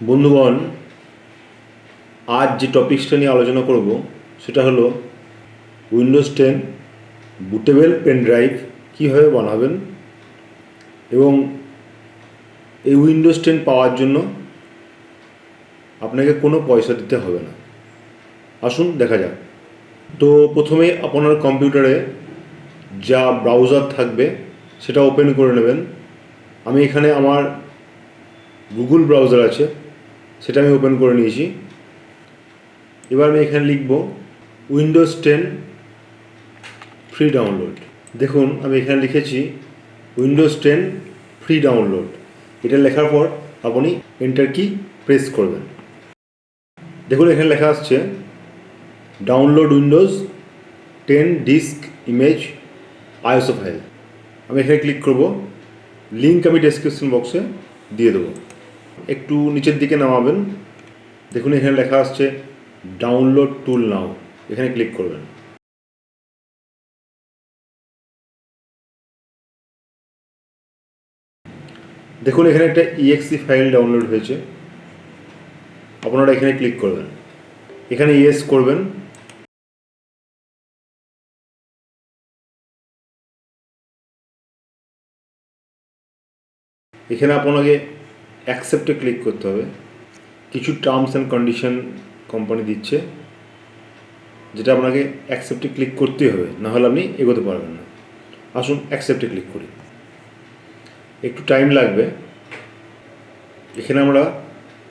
বন্ধুগণ, আজ যে টপিকসটা নিয়ে আলোচনা করব সেটা হলো উইন্ডোজ 10 বুটেবল পেন ড্রাইভ কীভাবে বানাবেন এবং এই উইন্ডোজ 10 পাওয়ার জন্য আপনাকে কোনো পয়সা দিতে হবে না। আসুন দেখা যাক। তো প্রথমে আপনার কম্পিউটারে যা ব্রাউজার থাকবে সেটা ওপেন করে নেবেন। আমি এখানে আমার গুগল ব্রাউজার আছে, সেটা আমি ওপেন করে নিয়েছি। এবার আমি এখানে লিখব উইন্ডোজ 10 ফ্রি ডাউনলোড। দেখুন আমি এখানে লিখেছি উইন্ডোজ 10 ফ্রি ডাউনলোড। এটা লেখার পর আপনি এন্টার কি প্রেস করবেন। দেখুন এখানে লেখা আসছে download Windows 10 disk image ISO file. আমি এখানে ক্লিক করব। লিঙ্ক আমি ডেসক্রিপশন বক্সে দিয়ে দেবো। একটু নিচের দিকে নামাবেন। দেখুন এখানে লেখা আসছে ডাউনলোড টুল নাও, এখানে ক্লিক করবেন। দেখুন এখানে একটা ইএক্সি ফাইল ডাউনলোড হয়েছে, আপনারা এখানে ক্লিক করবেন। এখানে ইয়েস করবেন। এখানে আপনাকে অ্যাকসেপ্টে ক্লিক করতে হবে। কিছু টার্মস অ্যান্ড কন্ডিশন কোম্পানি দিচ্ছে, যেটা আপনাকে অ্যাকসেপ্টে ক্লিক করতেই হবে, নাহলে আপনি এগোতে পারবেন না। আসুন অ্যাকসেপ্টে ক্লিক করি। একটু টাইম লাগবে। এখানে আমরা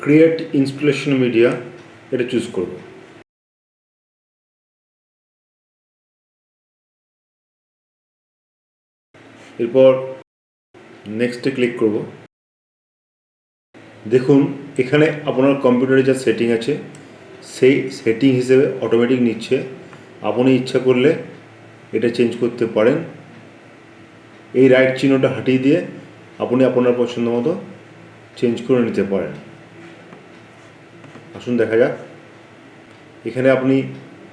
ক্রিয়েট ইনস্টলেশন মিডিয়া এটা চুজ করব। এরপর নেক্সটে ক্লিক করব। দেখুন এখানে আপনার কম্পিউটারে যা সেটিং আছে সেই সেটিং হিসেবে অটোমেটিক নিচ্ছে। আপনি ইচ্ছা করলে এটা চেঞ্জ করতে পারেন। এই রাইট চিহ্নটা হাটিয়ে দিয়ে আপনি আপনার পছন্দ মতো চেঞ্জ করে নিতে পারেন। আসুন দেখা যাক। এখানে আপনি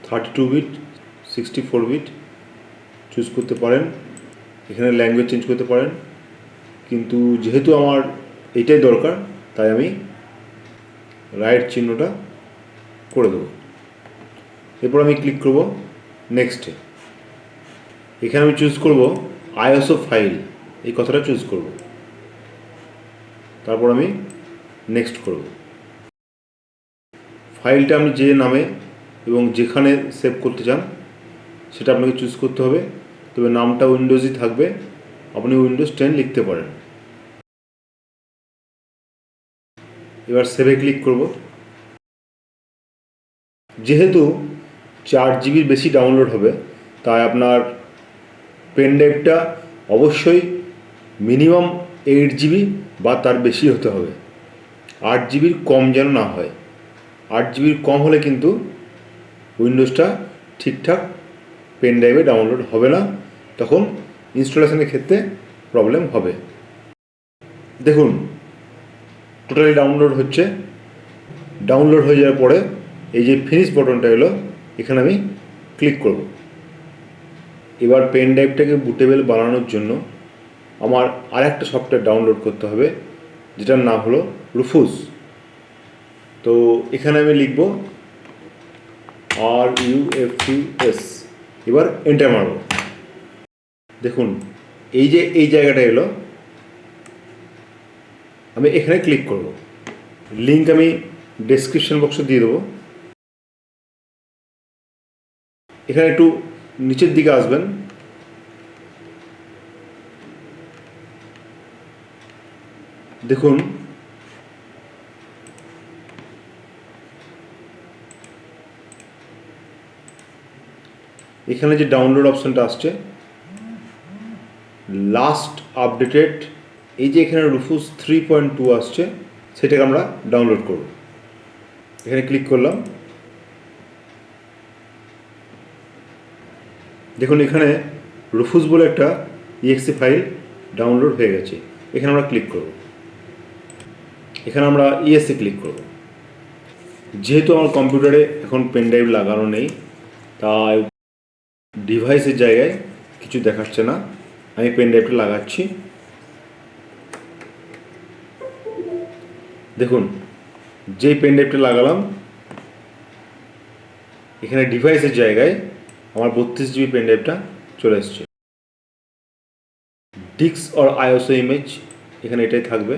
32 বিট 64 বিট চুজ করতে পারেন। এখানে ল্যাঙ্গুয়েজ চেঞ্জ করতে পারেন, কিন্তু যেহেতু আমার এটাই দরকার তাই আমি রাইট চিহ্নটা করে দেবো। এরপর আমি ক্লিক করব নেক্সটে। এখানে আমি চুজ করব আইএসও ফাইল, এই কথাটা চুজ করব। তারপর আমি নেক্সট করব। ফাইলটা আমি যে নামে এবং যেখানে সেভ করতে চান সেটা আপনাকে চুজ করতে হবে, তবে নামটা উইন্ডোজই থাকবে। আপনি উইন্ডোজ 10 লিখতে পারেন। এবার সেভে ক্লিক করব। যেহেতু 4 জিবির বেশি ডাউনলোড হবে, তাই আপনার পেন ড্রাইভটা অবশ্যই মিনিমাম 8 জিবি বা তার বেশি হতে হবে। 8 জিবির কম যেন না হয়। 8 জিবির কম হলে কিন্তু উইন্ডোজটা ঠিকঠাক পেন ড্রাইভে ডাউনলোড হবে না, তখন ইনস্টলেশনের ক্ষেত্রে প্রবলেম হবে। দেখুন টোটালি ডাউনলোড হচ্ছে। ডাউনলোড হয়ে যাওয়ার পরে এই যে ফিনিশ বটনটা এলো, এখানে আমি ক্লিক করব। এবার পেন ড্রাইভটাকে বুটেবল বানানোর জন্য আমার আর একটা সফটওয়্যার ডাউনলোড করতে হবে, যেটার নাম হলো রুফুস। তো এখানে আমি লিখব RUFUS। এবার এন্টার মারব। দেখুন এই যে এই জায়গাটা এলো, আমি এখানে ক্লিক করব। লিঙ্ক আমি ডেসক্রিপশন বক্সে দিয়ে দেবো। এখানে একটু নিচের দিকে আসবেন। দেখুন এখানে যে ডাউনলোড অপশনটা আসছে লাস্ট আপডেটেড, এই যে এখানে রুফুস 3.2 আসছে, সেটাকে আমরা ডাউনলোড করব। এখানে ক্লিক করলাম। দেখুন এখানে রুফুস বলে একটা ইএক্সি ফাইল ডাউনলোড হয়ে গেছে। এখানে আমরা ক্লিক করব। এখানে আমরা ইএসএ ক্লিক করব। যেহেতু আমার কম্পিউটারে এখন পেন ড্রাইভ লাগানো নেই, তাই ডিভাইসের জায়গায় কিছু দেখাচ্ছে না। আমি পেন ড্রাইভটা লাগাচ্ছি। দেখুন যেই পেন ড্রাইভটা লাগালাম এখানে ডিভাইসের জায়গায় আমার 32 GB পেন ড্রাইভটা চলে এসছে। ডিস্ক অর আইএসও ইমেজ এখানে এটাই থাকবে।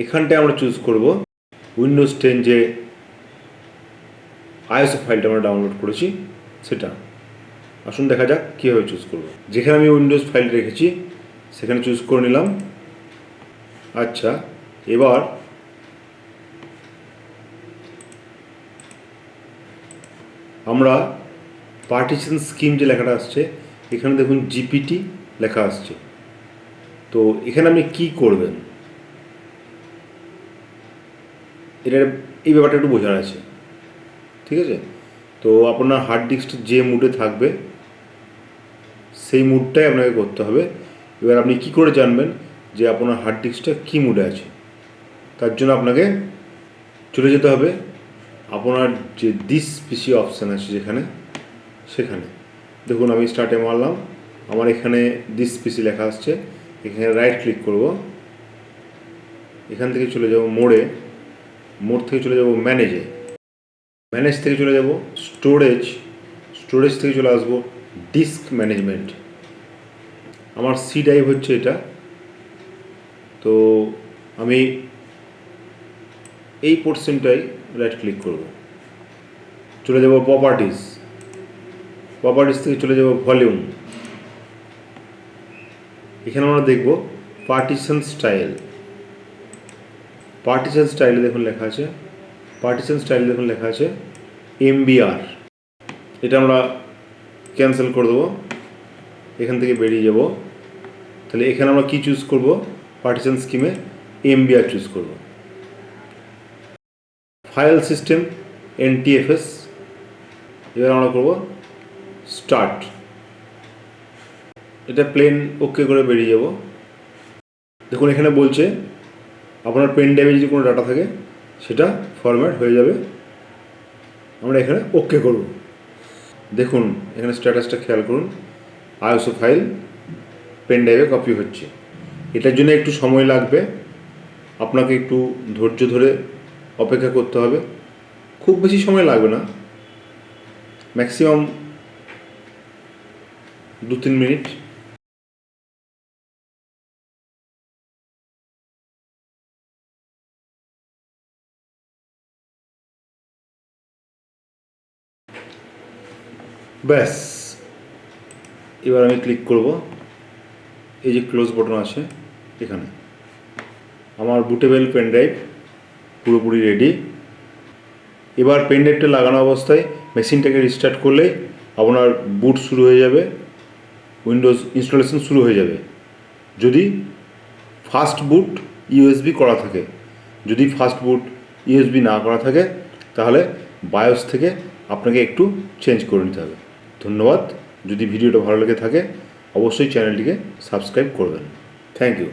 এখানটায় আমরা চুজ করব উইন্ডোজ 10 যে আইএসও ফাইলটা আমরা ডাউনলোড করেছি সেটা। আসুন দেখা যাক কীভাবে চুজ করব। যেখানে আমি উইন্ডোজ ফাইল রেখেছি সেখানে চুজ করে নিলাম। আচ্ছা, এবার আমরা পার্টিশন স্কিম যে লেখাটা আসছে এখানে দেখুন জিপিটি লেখা আসছে। তো এখানে আপনি কী করবেন এই ব্যাপারটা একটু বোঝার আছে, ঠিক আছে? তো আপনার হার্ড ডিস্কটা যে মুডে থাকবে সেই মুডটাই আপনাকে করতে হবে। এবার আপনি কি করে জানবেন যে আপনার হার্ড ডিস্কটা কী মুডে আছে? তার জন্য আপনাকে চলে যেতে হবে আপনার যে দিস পিসি অপশান আছে সেখানে দেখুন আমি স্টার্টে মারলাম, আমার এখানে দিস পিসি লেখা আসছে। এখানে রাইট ক্লিক করব, এখান থেকে চলে যাব মোড থেকে চলে যাব ম্যানেজ থেকে চলে যাব স্টোরেজ থেকে চলে আসবো ডিস্ক ম্যানেজমেন্ট। আমার সি ড্রাইভ হচ্ছে এটা, তো আমি এই পোর্শনটাই রাইট ক্লিক করব, চলে যাব প্রপার্টিজ থেকে চলে যাব ভলিউম। এখানে আমরা দেখব পার্টিশন স্টাইলে দেখুন লেখা আছে MBR। এটা আমরা ক্যান্সেল করে দেবো, এখান থেকে বেরিয়ে যাব। তাহলে এখানে আমরা কি চুজ করব? পার্টিশন স্কিমে MBR চুজ করব। ফাইল সিস্টেম NTFS, এবার আমরা করব স্টার্ট। এটা প্লেন ওকে করে বেরিয়ে যাব। দেখুন এখানে বলছে আপনার পেন ড্রাইভে যদি কোনো ডাটা থাকে সেটা ফরম্যাট হয়ে যাবে। আমরা এখানে ওকে করব। দেখুন এখানে স্ট্যাটাসটা খেয়াল করুন, আইএসও ফাইল পেন ড্রাইভে কপি হচ্ছে। এটার জন্য একটু সময় লাগবে, আপনাকে একটু ধৈর্য ধরে অপেক্ষা করতে হবে। খুব বেশি সময় লাগবে না, ম্যাক্সিমাম 2-3 মিনিট। ব্যাস, এবার আমি ক্লিক করব এই যে ক্লোজ বাটন আছে এখানে। আমার বুটেবল পেন ড্রাইভ পুরোপুরি রেডি। এবার পেন ড্রাইভটা লাগানো অবস্থায় মেশিনটাকে রিস্টার্ট করলে আপনার বুট শুরু হয়ে যাবে, উইন্ডোজ ইনস্টলেশন শুরু হয়ে যাবে। যদি ফাস্ট বুট ইউএসবি করা থাকে, যদি ফাস্ট বুট ইউএসবি না করা থাকে তাহলে বায়োস থেকে আপনাকে একটু চেঞ্জ করে নিতে হবে। ধন্যবাদ। যদি ভিডিওটা ভালো লেগে থাকে অবশ্যই চ্যানেলটিকে সাবস্ক্রাইব করবেন। Thank you.